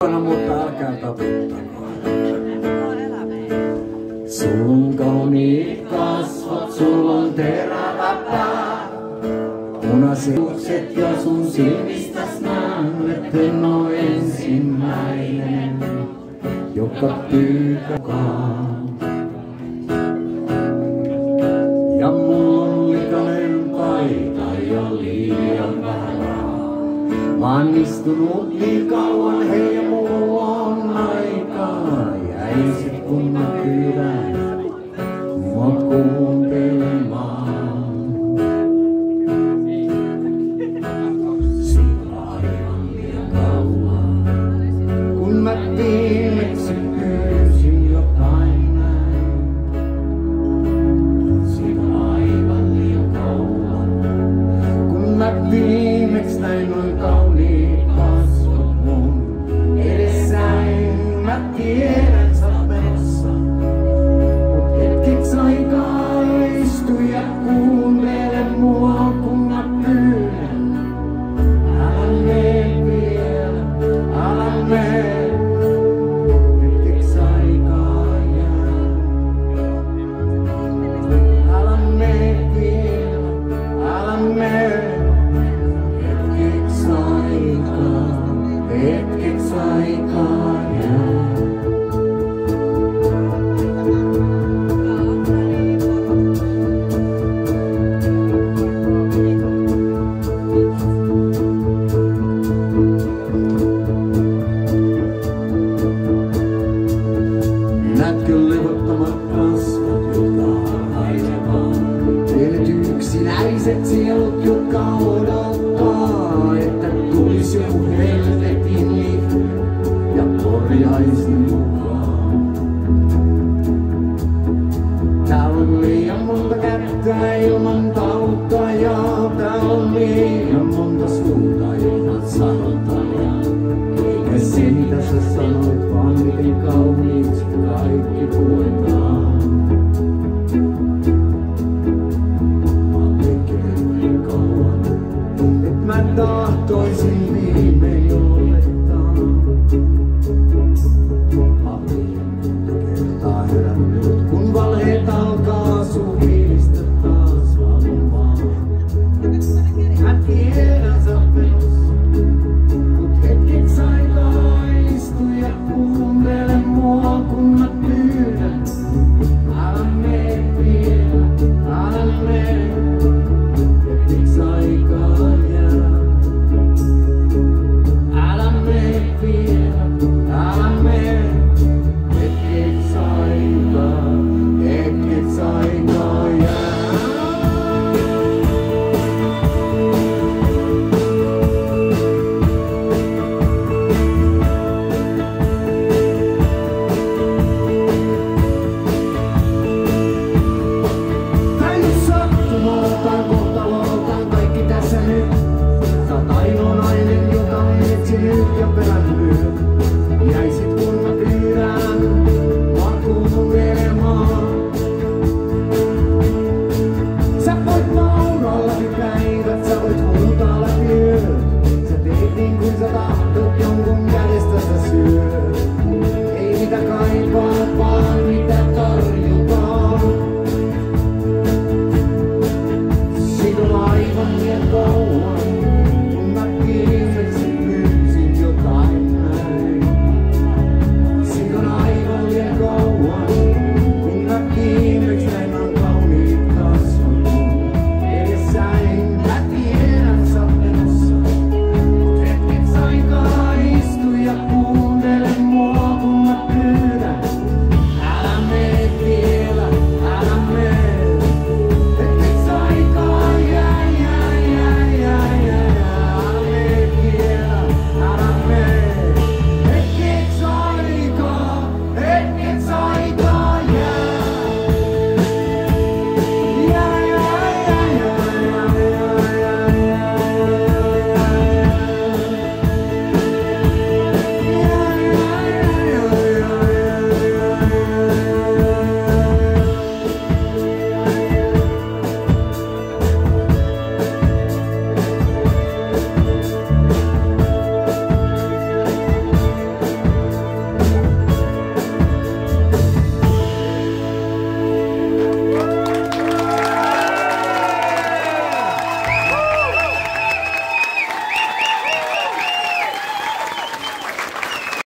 Mutta älkää taputtako. Sul on kauniit kasvot, sul on terävä pää. Punaiset juokset ja sun silmistäs näen, etten oo ensimmäinen, joka pyykäkaan. Ja mulla on likainen paita ja liian vähän rahaa. Mä oon istunut niin kauan, hei ja mulla on aikaa. Jäisit kun mä pyydän mua kuuntelemaan. Siinä aivan liian kauan, kun mä viimeksi pyysin jotain näin. Siinä aivan liian kauan, kun mä viimeksi näin noin kauniit kasvot mun edessäin. Mä tiedän sä oot menossa, mut hetkeksi aikaa istu ja kuuntele mua kun mä pyydän. Älä mee vielä, älä mee, hetkeksi aikaa jää. Älä mee vielä, älä mee, hetkeksi aikaa jää. Näetkö levottomat kasvot, jotka harhailevat? Pienet yksinäiset sielut, jotka odottaa, että tulisi joku helvetin ihme ja korjaisi mukaan. Täällä on liian monta kättä ilman tautta ja täällä on liian monta suuta ilman sanontaa. Eikä se mitä sä sanoit, vaan miten kauniiksi kaikki puetaan.